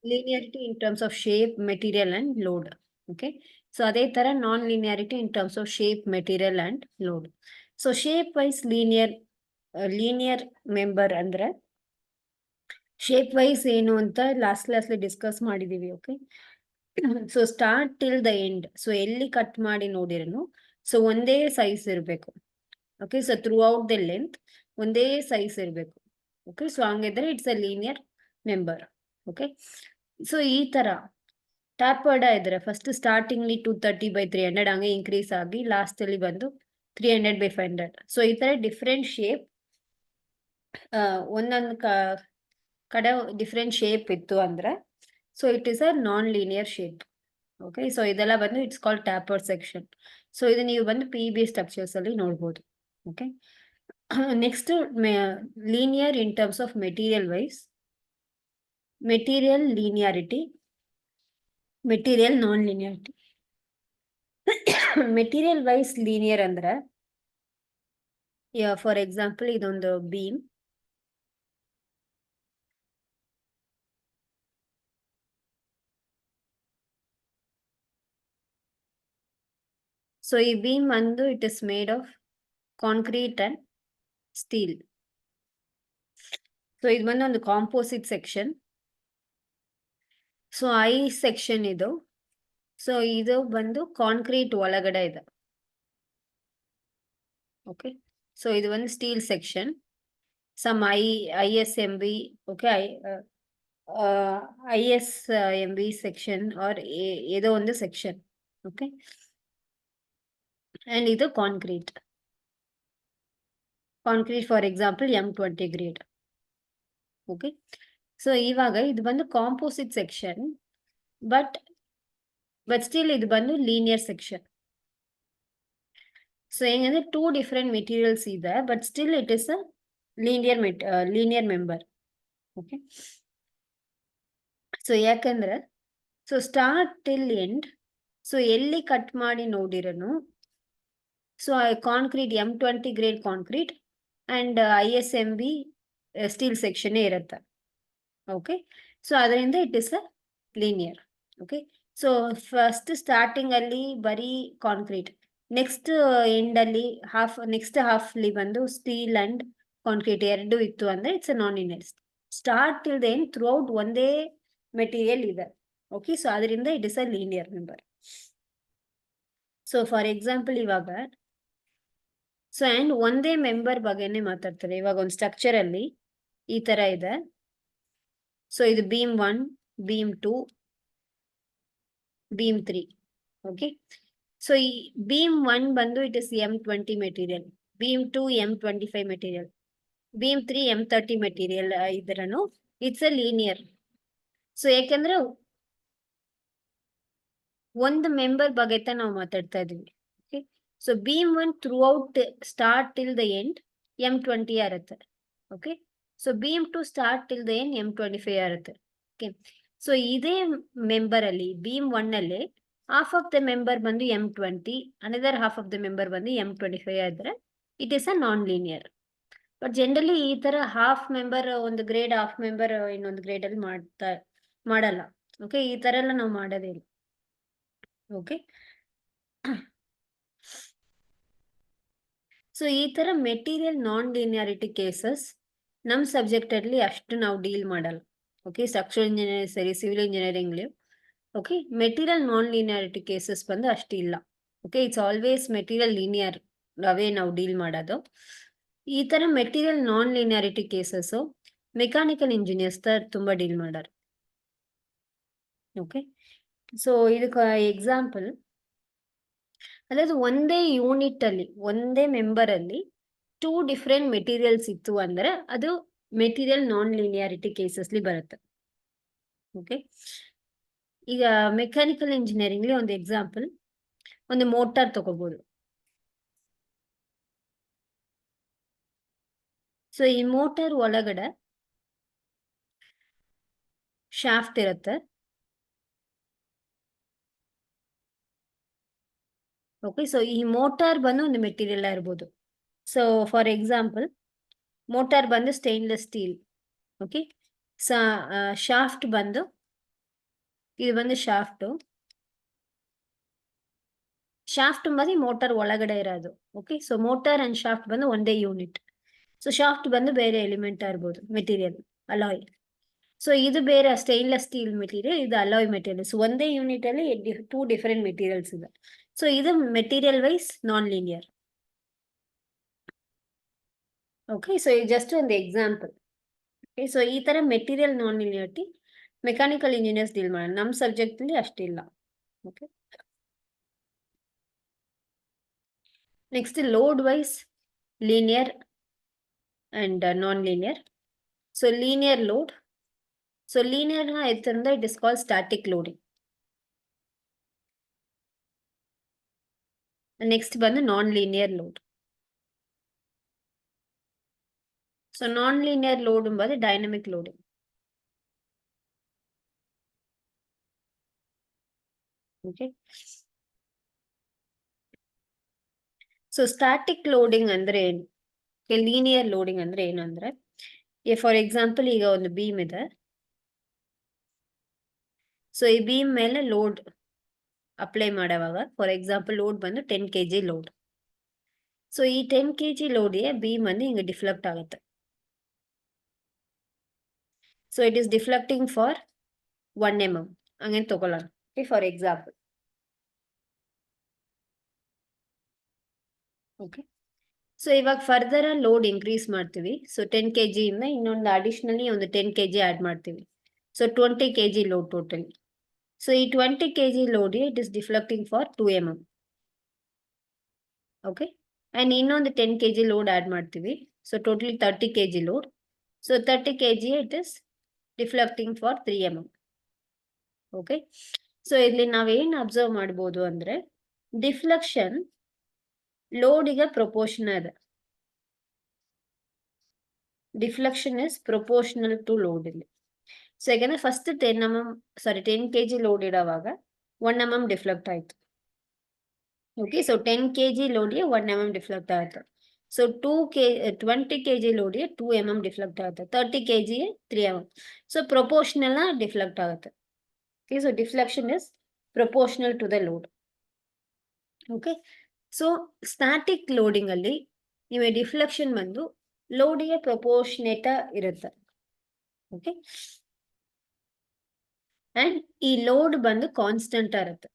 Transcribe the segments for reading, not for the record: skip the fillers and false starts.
linearity in terms of shape, material and load. Okay. So ಅದೇ ತರ non-linearity in terms of shape, material and load. So shape wise linear member ಅಂದ್ರೆ shape wise ಏನು ಅಂತ last ಕ್ಲಾಸ್ಲಿ discuss ಮಾಡಿದೀವಿ. Okay. So start till the end. So ಎಲ್ಲಿ cut ಮಾಡಿ ನೋಡಿರನು so ಒಂದೇ ಸೈಜ್ ಇರಬೇಕು. Okay. So through out the length ಒಂದೇ ಸೈಜ್ ಇರಬೇಕು. ಓಕೆ. ಸೊ ಹಂಗಿದ್ರೆ it's a linear member. Okay. So ಈ ತರ ಟ್ಯಾಪರ್ಡ ಇದ್ರೆ ಫಸ್ಟ್ ಸ್ಟಾರ್ಟಿಂಗ್ಲಿ 230/300 ಹಂಗೆ ಇನ್ಕ್ರೀಸ್ ಆಗಿ ಲಾಸ್ಟ್ ಅಲ್ಲಿ ಬಂದು 300/500. ಸೊ ಈ ತರ ಡಿಫ್ರೆಂಟ್ ಶೇಪ್ ಒಂದೊಂದು ಕಡೆ ಡಿಫ್ರೆಂಟ್ ಶೇಪ್ ಇತ್ತು ಅಂದ್ರೆ so it is a non linear shape. Okay. So ಇದೆಲ್ಲ ಬಂದು it's called tapered section. So ಇದು ನೀವು ಬಂದು PB ಸ್ಟ್ರಕ್ಚರ್ಸ್ ಅಲ್ಲಿ ನೋಡ್ಬೋದು. Okay. Next linear in terms of material wise, material linearity, material non linearity. Material wise linear ಅಂದ್ರೆ for example ಇದೊಂದು beam. So ಈ ಬೀಮ್ ಬಂದು it is made of concrete and steel. So ಇದು ಬಂದು ಒಂದು composite section. So I section ಇದು. So ಇದು ಬಂದು ಕಾಂಕ್ರೀಟ್ ಒಳಗಡೆ ಇದೆ. ಓಕೆ. ಸೊ ಇದು ಒಂದು steel section. Some ISMB. Okay. ISMB section or ಏದೋ ಒಂದು ಸೆಕ್ಷನ್. ಓಕೆ. ಅಂಡ್ ಇದು concrete for example M20 grade. Okay. So ಇವಾಗ ಇದು ಬಂದು ಕಾಂಪೋಸಿಟ್ ಸೆಕ್ಷನ್, ಬಟ್ ಸ್ಟಿಲ್ ಇದು ಬಂದು ಲೀನಿಯರ್ ಸೆಕ್ಷನ್. ಸೊ ಹೆಂಗಂದ್ರೆ 2 ಡಿಫ್ರೆಂಟ್ ಮೆಟೀರಿಯಲ್ಸ್ ಇದೆ, but still it is a linear member. Okay. So ಯಾಕಂದ್ರೆ so start till end so ಎಲ್ಲಿ ಕಟ್ ಮಾಡಿ ನೋಡಿರನು so concrete M20 grade concrete and ISMB steel section ಇರುತ್ತೆ. Okay. So ಅದರಿಂದ it is a linear. Okay. So first starting ಅಲ್ಲಿ ಬರೀ concrete, next end ಅಲ್ಲಿ next half ಅಲ್ಲಿ ಬಂದು ಸ್ಟೀಲ್ ಅಂಡ್ ಕಾಂಕ್ರೀಟ್ ಎರಡು ಇತ್ತು ಅಂದ್ರೆ it's a non linear. Start till the end through out ಒಂದೇ ಮೆಟೀರಿಯಲ್ ಇದೆ. ಓಕೆ. ಸೊ ಅದರಿಂದ it is a linear member. So for example ಇವಾಗ ಸೊ ಅಂಡ್ ಒಂದೇ ಮೆಂಬರ್ ಬಗ್ಗೆನೆ ಮಾತಾಡ್ತಾರೆ. ಇವಾಗ ಒಂದು ಸ್ಟ್ರಕ್ಚರ್ ಅಲ್ಲಿ ಈ ತರ ಇದೆ. ಸೊ ಇದು beam 1, beam 2, beam 3. Okay. So ಈ beam 1 ಬಂದು it is M20 material, beam 2 M25 material, beam 3 M30 material ಇದ್ರನು ಇಟ್ಸ್ ಅ ಲೀನಿಯರ್. ಸೊ ಯಾಕಂದ್ರೆ ಒಂದು ಮೆಂಬರ್ ಬಗ್ಗೆ ನಾವು ಮಾತಾಡ್ತಾ ಇದೀವಿ. Okay. So beam 1 throughout start till the end M20 ಇರುತ್ತೆ. Okay. So beam 2 start till the end M25 ಇರುತ್ತೆ. Okay. So ಇದೇ ಮೆಂಬರ್ ಅಲ್ಲಿ beam 1 ಅಲ್ಲಿ ಹಾಫ್ ಆಫ್ ದ ಮೆಂಬರ್ ಬಂದು M20, another half of the member ಬಂದು M25 ಇದ್ರೆ it is a non linear. But generally ಈ ತರ ಹಾಫ್ ಮೆಂಬರ್ ಒಂದು ಗ್ರೇಡ್, ಹಾಫ್ ಮೆಂಬರ್ ಇನ್ನೊಂದು ಗ್ರೇಡ್ ಅಲ್ಲಿ ಮಾಡಲ್ಲ. ಓಕೆ. ಈ ತರ ಎಲ್ಲ ನಾವು ಮಾಡೋದಿಲ್ಲ. ಓಕೆ. ಸೊ ಈ ತರ ಮೆಟೀರಿಯಲ್ ನಾನ್ ಲೀನಿಯಾರಿಟಿ ಕೇಸಸ್ ನಮ್ ಸಬ್ಜೆಕ್ಟ್ ಅಲ್ಲಿ ಅಷ್ಟು ನಾವು ಡೀಲ್ ಮಾಡಲ್ಲ. ಓಕೆ. ಸ್ಟ್ರಕ್ಚರಲ್ ಇಂಜಿನಿಯರಿಂಗ್ ಸರಿ, civil engineering. Okay. Material non linearity cases ಬಂದು ಅಷ್ಟು ಇಲ್ಲ. Okay. It's always material linear ಅವೇ ನಾವು ಡೀಲ್ ಮಾಡೋದು. ಈ ತರ material non linearity cases mechanical engineers ತುಂಬಾ ಡೀಲ್ ಮಾಡಾರೆ. ಓಕೆ. ಸೊ ಇದಕ್ಕೆ ಎಕ್ಸಾಂಪಲ್ ಅದಾയത് ಒಂದೇ ಯೂನಿಟ್ ಅಲ್ಲಿ ಒಂದೇ ಮೆಂಬರ್ ಅಲ್ಲಿ 2 ಡಿಫ್ರೆಂಟ್ ಮೆಟೀರಿಯಲ್ಸ್ ಇತ್ತು ಅಂದ್ರೆ ಅದು ಮೆಟೀರಿಯಲ್ ನಾನ್ ಲೀನಿಯಾರಿಟಿ ಕೇಸಸ್ಲಿ ಬರುತ್ತೆ. ಓಕೆ. ಈಗ ಮೆಕ್ಯಾನಿಕಲ್ ಇಂಜಿನಿಯರಿಂಗ್ ಒಂದು ಎಕ್ಸಾಂಪಲ್, ಒಂದು ಮೋಟಾರ್ ತಗೋಬಹುದು. ಸೊ ಈ ಮೋಟಾರ್ ಒಳಗಡೆ ಶಾಫ್ಟ್ ಇರುತ್ತೆ. ಓಕೆ. ಸೊ ಈ ಮೋಟಾರ್ ಬಂದು ಒಂದು ಮೆಟೀರಿಯಲ್ ಇರ್ಬೋದು. ಸೊ ಫಾರ್ ಎಕ್ಸಾಂಪಲ್ ಮೋಟಾರ್ ಬಂದು ಸ್ಟೇನ್ಲೆಸ್ ಸ್ಟೀಲ್. ಓಕೆ. ಶಾಫ್ಟ್ ಬಂದು ಇದು ಬಂದು ಶಾಫ್ಟ್. ಶಾಫ್ಟ್ ಬಂದು ಮೋಟಾರ್ ಒಳಗಡೆ ಇರೋದು. Okay, so motor and shaft ಬಂದು ಒಂದೇ ಯೂನಿಟ್. ಸೊ ಶಾಫ್ಟ್ ಬಂದು ಬೇರೆ ಎಲಿಮೆಂಟ್ ಇರ್ಬೋದು, ಮೆಟೀರಿಯಲ್ ಅಲಾಯ್. ಸೊ ಇದು ಬೇರೆ ಸ್ಟೈನ್ಲೆಸ್ ಸ್ಟೀಲ್ ಮೆಟೀರಿಯಲ್, ಇದು ಅಲಾಯ್ ಮೆಟೀರಿಯಲ್. ಸೊ ಒಂದೇ ಯೂನಿಟ್ ಅಲ್ಲಿ 2 ಡಿಫರೆಂಟ್ ಮೆಟೀರಿಯಲ್ಸ್ ಇದೆ. ಸೊ ಇದು material wise non linear. Okay, so ಇದು ಜಸ್ಟ್ ಒಂದು ಎಕ್ಸಾಂಪಲ್. ಓಕೆ, ಸೊ ಈ ತರ material non linearity mechanical engineers deal ಮಾಡೋಣ, ನಮ್ಮ ಸಬ್ಜೆಕ್ಟ್ ಅಲ್ಲಿ ಅಷ್ಟಿಲ್ಲ. Okay, next load wise linear and non linear. So linear load, so linear ನ ಎತ್ತರಿಂದ it is called static loading. Next ಬಂದು ನಾನ್ ಲೀನಿಯರ್ ಲೋಡ್. ಸೊ ನಾನ್ linear load ಎಂಬುದು dynamic loading. Okay, so static loading ಅಂದ್ರೆ ಏನು, linear loading ಅಂದ್ರೆ ಏನಂದ್ರೆ, for example ಈಗ ಒಂದು ಬೀಮ್ ಇದೆ. ಸೊ ಈ ಬೀಮ್ ಮೇಲೆ ಲೋಡ್ ಅಪ್ಲೈ ಮಾಡುವಾಗ, ಫಾರ್ ಎಕ್ಸಾಂಪಲ್ ಲೋಡ್ ಬಂದು 10 kg ಲೋಡ್. ಸೊ ಈ 10 kg ಲೋಡ್ಗೆ ಬೀಮ್ ಅಂದ್ರೆ ಹಿಂಗೆ ಡಿಫ್ಲೆಕ್ಟ್ ಆಗುತ್ತೆ. So it is deflecting for 1 mm ಹಂಗೆ ತಗೊಳ್ಳೋಣ. Okay, for example. Okay, so ಇವಾಗ ಫರ್ದರ್ ಲೋಡ್ ಇನ್ಕ್ರೀಸ್ ಮಾಡ್ತೀವಿ. ಸೊ 10 kg ಇಂದ ಇನ್ನೊಂದು ಅಡಿಷನಲಿ ಒಂದು 10 kg ಆಡ್ ಮಾಡ್ತೀವಿ. So 20 kg load total. So ಈ 20 kg load it is deflecting for 2 mm. Okay, and ಇನ್ನೊಂದು 10 kg ಲೋಡ್ ಆಡ್ ಮಾಡ್ತೀವಿ. So totally 30 kg load. So 30 kg it is deflecting for 3 mm. Okay, so ಇಲ್ಲಿ ನಾವೇನ್ observe ಮಾಡ್ಬೋದು ಅಂದ್ರೆ, deflection ಲೋಡಿಗೆ proportion ಇದೆ. Deflection is proportional to load ಇಲ್ಲಿ. So ಯಾಕಂದ್ರೆ ಫಸ್ಟ್ 10 kg ಲೋಡ್ ಇರೋವಾಗ 1 mm ಡಿಫ್ಲೆಕ್ಟ್ ಆಯ್ತು. ಓಕೆ, ಸೊ 10 kg ಲೋಡ್ಗೆ 1 mm ಡಿಫ್ಲೆಕ್ಟ್ ಆಗುತ್ತೆ. ಸೊ 20 kg ಲೋಡ್ಗೆ 2 mm ಡಿಫ್ಲೆಕ್ಟ್ ಆಗುತ್ತೆ. 30 kg 3 mm. So proportional deflect ಆಗುತ್ತೆ. Okay, so deflection is proportional to the load. Okay, so static loading ಅಲ್ಲಿ ನಿಮಗೆ deflection ಬಂದು ಲೋಡಿಗೆ ಪ್ರಪೋರ್ಷನೇಟ್ ಇರುತ್ತೆ. ಓಕೆ, ಅಂಡ್ ಈ ಲೋಡ್ ಬಂದು ಕಾನ್ಸ್ಟೆಂಟ್ ಇರುತ್ತೆ.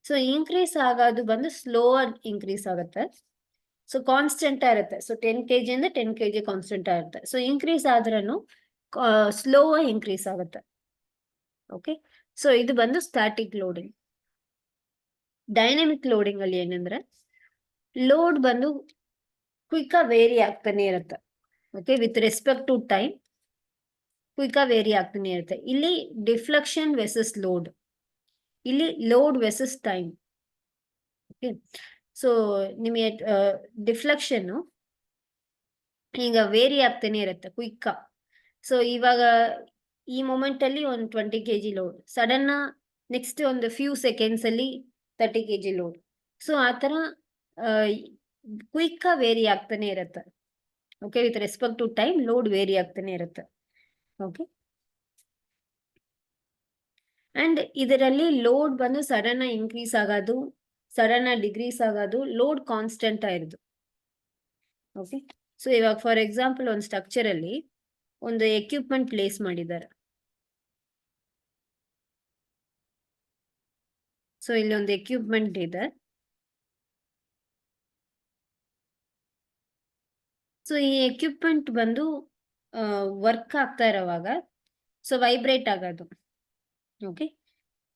ಸೊ ಇನ್ಕ್ರೀಸ್ ಆಗೋದು ಬಂದು ಸ್ಲೋ ಇನ್ಕ್ರೀಸ್ ಆಗುತ್ತೆ. ಸೊ ಕಾನ್ಸ್ಟೆಂಟ್ ಇರುತ್ತೆ. ಸೊ 10 kg ಇಂದ 10 kg ಕಾನ್ಸ್ಟೆಂಟ್ ಇರುತ್ತೆ. ಸೊ ಇನ್ಕ್ರೀಸ್ ಆದ್ರೂ ಸ್ಲೋ ಇನ್ಕ್ರೀಸ್ ಆಗುತ್ತೆ. ಓಕೆ, ಸೊ ಇದು ಬಂದು ಸ್ಟಾಟಿಕ್ ಲೋಡಿಂಗ್. ಡೈನಮಿಕ್ ಲೋಡಿಂಗ್ ಅಲ್ಲಿ ಏನಂದ್ರೆ, ಲೋಡ್ ಬಂದು ಕ್ವಿಕ್ ವೇರಿ ಆಗ್ತಾನೆ ಇರುತ್ತೆ. Okay, with respect to time quick vary ಆಗ್ತಾನೆ ಇರುತ್ತೆ. ಇಲ್ಲಿ ಡಿಫ್ಲೆಕ್ಷನ್ ವೆಸಸ್ ಲೋಡ್, ಇಲ್ಲಿ load versus time. Okay, so ನಿಮಗೆ ಡಿಫ್ಲೆಕ್ಷನ್ ಈಗ ವೇರಿ ಆಗ್ತಾನೆ ಇರುತ್ತೆ ಕ್ವಿಕ್. ಸೊ ಇವಾಗ ಈ ಮೊಮೆಂಟ್ ಅಲ್ಲಿ ಒಂದು 20 kg ಲೋಡ್, ಸಡನ್ ನೆಕ್ಸ್ಟ್ ಒಂದು ಫ್ಯೂ ಸೆಕೆಂಡ್ಸ್ ಅಲ್ಲಿ 30 kg ಲೋಡ್. ಸೊ ಆತರ ಕ್ವಿಕ್ ವೇರಿ ಆಗ್ತಾನೆ ಇರುತ್ತೆ. Okay, with respect to time load vary ಆಗ್ತಾನೆ ಇರುತ್ತೆ. ಓಕೆ, ಅಂಡ್ ಇದರಲ್ಲಿ ಲೋಡ್ ಬಂದು ಸಡನ್ ಇನ್ಕ್ರೀಸ್ ಆಗೋದು, ಸಡನ್ ಡಿಕ್ರೀಸ್ ಆಗೋದು, ಲೋಡ್ ಕಾನ್ಸ್ಟೆಂಟ್ ಇರೋದು. ಓಕೆ, ಸೊ ಇವಾಗ ಫಾರ್ ಎಕ್ಸಾಂಪಲ್ ಒಂದು ಸ್ಟ್ರಕ್ಚರ್ ಅಲ್ಲಿ ಒಂದು ಎಕ್ವಿಪ್ಮೆಂಟ್ ಪ್ಲೇಸ್ ಮಾಡಿದ್ದಾರೆ. ಸೊ ಇಲ್ಲಿ ಒಂದು ಎಕ್ವಿಪ್ಮೆಂಟ್ ಇದೆ. ಸೊ ಈ ಎಕ್ವಿಪ್ಮೆಂಟ್ ಬಂದು ವರ್ಕ್ ಆಗ್ತಾ ಇರೋವಾಗ ಸೊ ವೈಬ್ರೇಟ್ ಆಗೋದು. ಓಕೆ,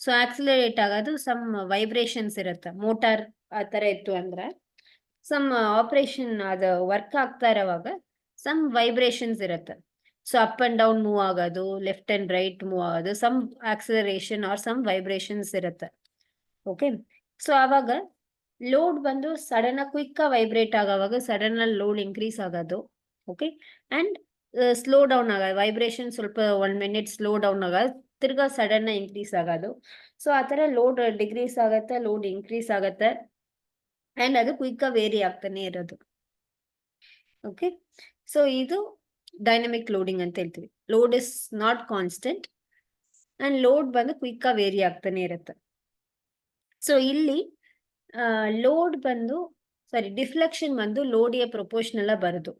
ಸೊ ಆಕ್ಸಿಲರೇಟ್ ಆಗೋದು, ಸಮ್ ವೈಬ್ರೇಷನ್ಸ್ ಇರುತ್ತೆ. ಮೋಟಾರ್ ಆ ತರ ಇತ್ತು ಅಂದ್ರೆ ಸಮ್ ಆಪರೇಷನ್ ಅದು ವರ್ಕ್ ಆಗ್ತಾ ಇರೋವಾಗ ಸಮ್ ವೈಬ್ರೇಷನ್ಸ್ ಇರುತ್ತೆ. So up and down move ಆಗೋದು, ಲೆಫ್ಟ್ ಅಂಡ್ ರೈಟ್ ಮೂವ್ ಆಗೋದು, some acceleration or some vibrations ಇರುತ್ತೆ. ಓಕೆ, ಸೊ ಆವಾಗ ಲೋಡ್ ಬಂದು ಸಡನ್ ಕ್ವಿಕ್ ವೈಬ್ರೇಟ್ ಆಗೋವಾಗ ಸಡನ್ ಲೋಡ್ ಇನ್ಕ್ರೀಸ್ ಆಗೋದು. ಓಕೆ, ಅಂಡ್ ಸ್ಲೋ ಡೌನ್ ಆಗೋದು, ವೈಬ್ರೇಷನ್ ಸ್ವಲ್ಪ 1 minute ಸ್ಲೋ ಡೌನ್ ಆಗೋದು, ತಿರ್ಗಾ ಸಡನ್ ಇನ್ಕ್ರೀಸ್ ಆಗೋದು. ಸೊ ಆ ತರ ಲೋಡ್ ಡಿಕ್ರೀಸ್ ಆಗುತ್ತೆ, ಲೋಡ್ ಇನ್ಕ್ರೀಸ್ ಆಗುತ್ತೆ, ಅಂಡ್ ಅದು ಕ್ವಿಕ್ ವೇರಿ ಆಗ್ತಾನೆ ಇರೋದು. ಓಕೆ, ಸೊ ಇದು ಡೈನಮಿಕ್ ಲೋಡಿಂಗ್ ಅಂತ ಹೇಳ್ತೀವಿ. Load is not constant and load ಬಂದು ಕ್ವಿಕ್ ವೇರಿ ಆಗ್ತಾನೆ ಇರುತ್ತೆ. ಸೊ ಇಲ್ಲಿ ಲೋಡ್ ಬಂದು ಡಿಫ್ಲೆಕ್ಷನ್ ಬಂದು ಲೋಡಿಗೆ ಪ್ರೊಪೋರ್ಷನಲ್ ಬರೋದು.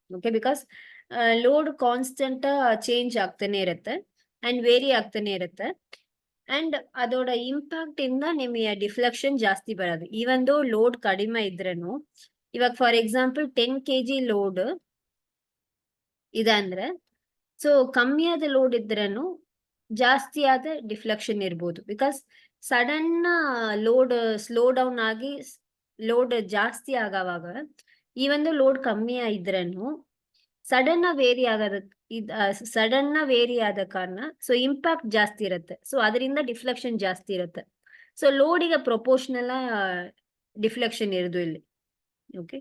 Okay, because load constant change ಆಗ್ತಾನೆ ಇರುತ್ತೆ ಅಂಡ್ ವೇರಿ ಆಗ್ತಾನೆ ಇರುತ್ತೆ ಅಂಡ್ ಅದೋಡ ಇಂಪ್ಯಾಕ್ಟ್ ಇಂದ ನಿಮಗೆ ಡಿಫ್ಲೆಕ್ಷನ್ ಜಾಸ್ತಿ ಬರೋದು. ಈವನ್ ದೋ ಲೋಡ್ ಕಡಿಮೆ ಇದ್ರೂ, ಇವಾಗ ಫಾರ್ ಎಕ್ಸಾಂಪಲ್ 10 kg ಲೋಡ್ ಇದೆ ಅಂದ್ರೆ, ಸೊ ಕಮ್ಮಿಯಾದ ಲೋಡ್ ಇದ್ರೂ ಜಾಸ್ತಿ ಆದ ಡಿಫ್ಲೆಕ್ಷನ್ ಇರ್ಬೋದು. Because sudden load slow down ಆಗಿ ಲೋಡ್ ಜಾಸ್ತಿ ಆಗವಾಗ ಈವನ್ ದೋ ಲೋಡ್ ಕಮ್ಮಿ ಇದ್ರೂ ಸಡನ್ ವೇರಿ ಆದ ಕಾರಣ ಸೊ ಇಂಪ್ಯಾಕ್ಟ್ ಜಾಸ್ತಿ ಇರುತ್ತೆ. ಸೊ ಅದರಿಂದ ಡಿಫ್ಲೆಕ್ಷನ್ ಜಾಸ್ತಿ ಇರುತ್ತೆ. ಸೊ ಲೋಡಿಗೆ ಪ್ರೊಪೋರ್ಷನಲ್ ಡಿಫ್ಲೆಕ್ಷನ್ ಇರೋದು ಇಲ್ಲಿ. Okay,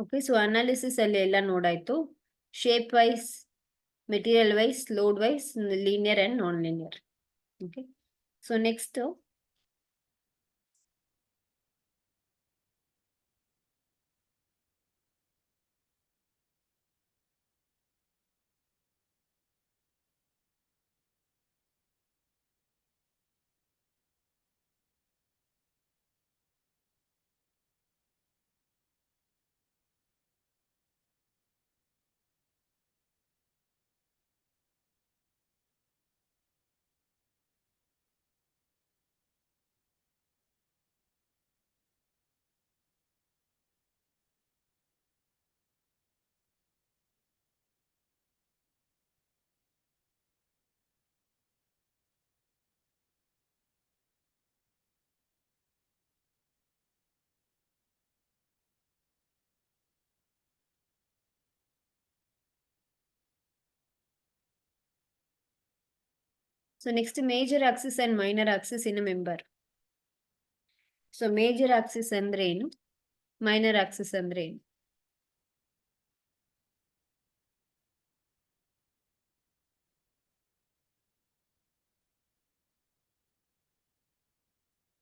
okay. ಸೊ ಅನಾಲಿಸಿಸ್ ಅಲ್ಲಿ ಎಲ್ಲ ನೋಡಾಯ್ತು. Shape wise, material wise, load wise, linear and non linear. Okay, so next major axis and minor axis in member. So major axis ಅಂದ್ರೆ ಏನು, minor axis ಅಂದ್ರೆ ಏನು?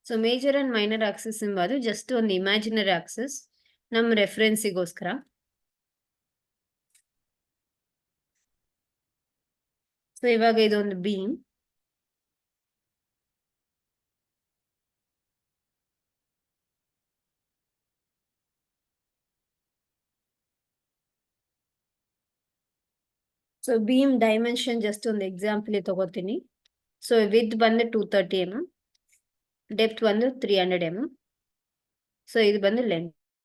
So major and minor axis ಎಂಬುದು just ಒಂದು imaginary axis ನಮ್ಮ ರೆಫರೆನ್ಸಿಗೋಸ್ಕರ. So ಇವಾಗ ಇದೊಂದು beam. So beam dimension just ಒಂದು ಎಕ್ಸಾಂಪಲ್ ತಗೋತೀನಿ. ಸೊ ವಿತ್ ಬಂದು 230 mm, ಡೆಪ್ತ್ ಬಂದು 300 mm. ಸೊ ಇದು ಬಂದು ಲೆಂತ್.